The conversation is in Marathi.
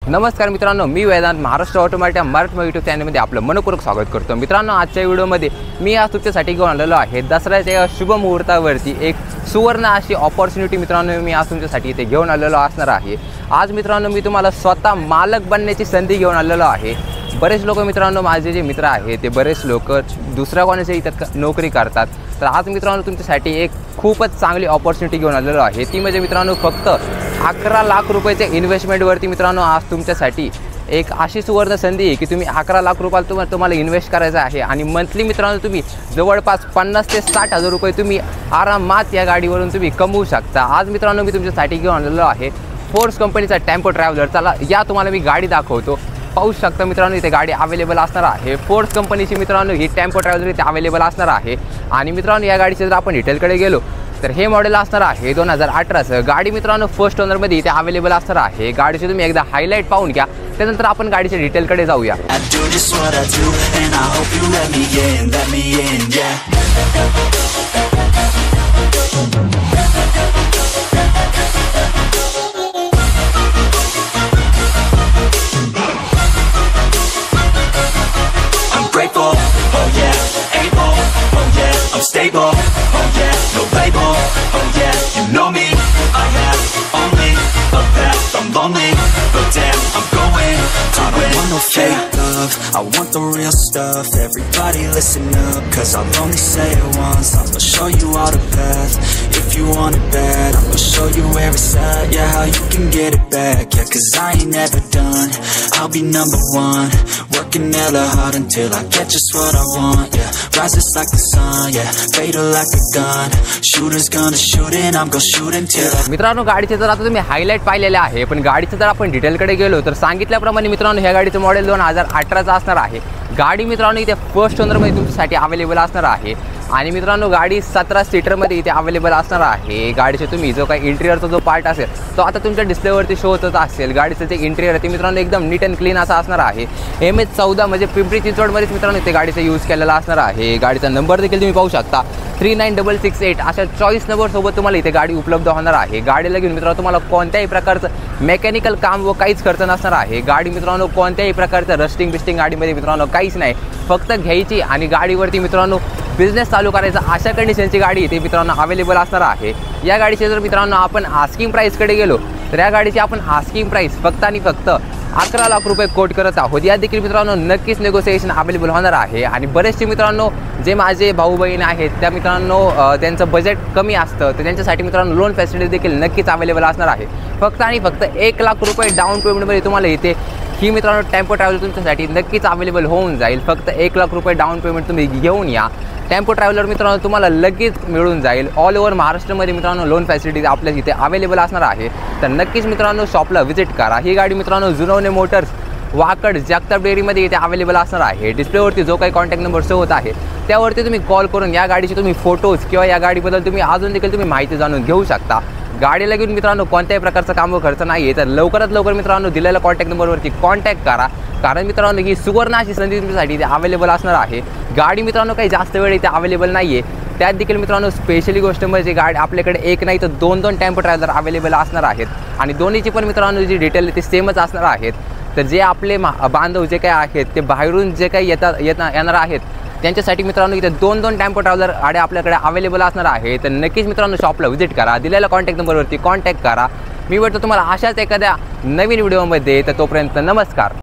नमस्कार मित्रांनो, मी वेदांत महाराष्ट्र ऑटोमॅटिक मराठी यूट्यूब चॅनलमध्ये आपलं मनपूर्वक स्वागत करतो। मित्रांनो, आजच्या व्हिडिओमध्ये मी आज तुमच्यासाठी घेऊन आलेलो आहे दसऱ्याच्या शुभ मुहूर्तावरती एक सुवर्ण अशी ऑपॉर्च्युनिटी मित्रांनो मी आज तुमच्यासाठी इथे घेऊन आलेलो असणार आहे। आज मित्रांनो मी तुम्हाला स्वतः मालक बनण्याची संधी घेऊन आलेलो आहे। बरेच लोक मित्रांनो माझे जे मित्र आहेत ते बरेच लोक दुसऱ्या कोणाच्या इथं नोकरी करतात, तर आज मित्रांनो तुमच्यासाठी एक खूपच चांगली ऑपॉर्च्युनिटी घेऊन आलेलो आहे। ती म्हणजे मित्रांनो फक्त 11 लाख रुपयाच्या इन्व्हेस्टमेंटवरती मित्रांनो आज तुमच्यासाठी एक अशी सुवर्ण संधी आहे की तुम्ही 11 लाख रुपये तुम्हाला इन्व्हेस्ट करायचं आहे आणि मंथली मित्रांनो तुम्ही जवळपास 50 ते 60 हजार रुपये तुम्ही आरामात या गाडीवरून तुम्ही कमवू शकता। आज मित्रांनो मी तुमच्यासाठी घेऊन आलेलो आहे फोर्स कंपनीचा टेम्पो ट्रॅव्हलर। चला या तुम्हाला मी गाडी दाखवतो। पाहू शकता मित्रांनो इथे गाडी अवेलेबल असणार आहे। फोर्स कंपनीची मित्रांनो ही टेम्पो ट्रॅव्हलर इथे अवेलेबल असणार आहे। आणि मित्रांनो या गाडीचे जर आपण डिटेलकडे गेलो तर हे मॉडेल असणार आहे 2018चं। गाडी मित्रांनो फर्स्ट ओनरमध्ये इथे अवेलेबल असणार आहे। गाडीचे तुम्ही एकदा हायलाईट पाहून घ्या, त्यानंतर आपण गाडीच्या डिटेलकडे जाऊया। Stable, oh yeah, no label, oh yeah, you know me, I have only a path, I'm lonely, but damn, I'm going to I don't want no fake love, I want the real stuff, everybody listen up, cause I'll only say it once, I'm gonna show you all the path, if you want it bad, I'm gonna show you where it's at, yeah, how you can get it back, yeah, cause I ain't never done, I'll be number one, working hella hard until I get just what I want, yeah, rises like the sun, yeah, fatal like a gun, shooters gonna shoot and I'm gonna shoot until I... मित्रांनो गाडीचे जर आता तुम्ही हायलाइट पाहिलेले आहे, पण गाडीचं जर आपण डिटेलकडे गेलो तर सांगितल्याप्रमाणे मित्रांनो ह्या गाडीचं मॉडेल 2018चं असणार आहे। गाडी मित्रांनो इथे फर्स्ट ओनरमध्ये तुमच्यासाठी अवेलेबल असणार आहे। आणि मित्रांनो गाडी 17 सीटरमध्ये इथे अवेलेबल असणार आहे। गाडीचे तुम्ही जो काही इंटिरियरचा जो पार्ट असेल तो आता तुमच्या डिस्प्लेवरती शो होतच असेल। गाडीचं जे इंटिरियर आहे ते मित्रांनो एकदम नीट अँड क्लीन असं असणार आहे। MH14 म्हणजे पिंपरी चिंचवडमध्येच मित्रांनो इथे गाडीचा यूज केलेला असणार आहे। गाडीचा नंबर देखील तुम्ही पाहू शकता 39668 अशा 24 नंबरसोबत तुम्हाला इथे गाडी उपलब्ध होणार आहे। गाडीला घेऊन मित्रांनो तुम्हाला कोणत्याही प्रकारचं मेकॅनिकल काम व काहीच खर्च नसणार आहे। गाडी मित्रांनो कोणत्याही प्रकारचं रस्टिंग बिस्टिंग गाडीमध्ये मित्रांनो काहीच नाही, फक्त घ्यायची आणि गाडीवरती मित्रांनो बिझनेस चालू करायचा अशा कंडिशनची गाडी इथे मित्रांनो अवेलेबल असणार आहे। या गाडीचे जर मित्रांनो आपण आस्किंग प्राईसकडे गेलो तर या गाडीची आपण आस्किंग प्राईस फक्त आणि फक्त 11 लाख रुपये कोट करत आहोत। या देखील मित्रांनो नक्कीच नेगोसिएशन अवेलेबल होणार आहे। आणि बरेचसे मित्रांनो जे माझे भाऊ बहीण आहेत त्या मित्रांनो त्यांचं बजेट कमी असतं, तर त्यांच्यासाठी मित्रांनो लोन फॅसिलिटी देखील नक्कीच अवेलेबल असणार आहे। फक्त आणि फक्त 1 लाख रुपये डाऊन पेमेंटमध्ये तुम्हाला इथे ही मित्रांनो टेम्पो ट्रॅव्हलर तुमच्यासाठी नक्कीच अवेलेबल होऊन जाईल। फक्त 1 लाख रुपये डाऊन पेमेंट तुम्ही घेऊन या। टेम्पो ट्रॅव्हलर मित्रांनो तुम्हाला लगेच मिळून जाईल। ऑल ओव्हर महाराष्ट्रामध्ये मित्रांनो लोन फॅसिलिटी आपल्या इथे अवेलेबल असणार आहे, तर नक्कीच मित्रांनो शॉपला व्हिजिट करा। ही गाडी मित्रांनो जुनवणे मोटर्स वाकड जगताप डेअरीमध्ये इथे अवेलेबल असणार आहे। डिस्प्लेवरती जो काही कॉन्टॅक्ट नंबर शो होत आहे त्यावरती तुम्ही कॉल करून या गाडीचे तुम्ही फोटोज किंवा या गाडीबद्दल तुम्ही अजून देखील तुम्ही माहिती जाणून घेऊ शकता। गाडीला घेऊन मित्रांनो कोणत्याही प्रकारचा काम व खर्च नाही आहे, तर लवकरात लवकर मित्रांनो दिलेल्या कॉन्टॅक्ट नंबरवरती कॉन्टॅक्ट करा, कारण मित्रांनो ही सुवर्ण अशी संधी तुमच्यासाठी इथे अवेलेबल असणार आहे। गाडी मित्रांनो काही जास्त वेळ इथे अवेलेबल नाही आहे, त्यात देखील मित्रांनो स्पेशली गोष्ट म्हणजे गाडी आपल्याकडे एक नाही तर दोन टेम्पो ट्रॅव्हलर अवेलेबल असणार आहेत। आणि दोन्हीची पण मित्रांनो जी डिटेल ते सेमच असणार आहेत। तर जे आपले बांधव जे काही आहेत ते बाहेरून जे काही येणार आहेत त्यांच्यासाठी मित्रांनो इथे दोन टेम्पो ट्रॅव्हलर गाड्या आपल्याकडे अवेलेबल असणार आहे। तर नक्कीच मित्रांनो शॉपला व्हिजिट करा, दिलेल्या कॉन्टॅक्ट नंबरवरती कॉन्टॅक्ट करा। मी भेटतो तुम्हाला अशाच एखाद्या नवीन व्हिडिओमध्ये, तर तोपर्यंत नमस्कार।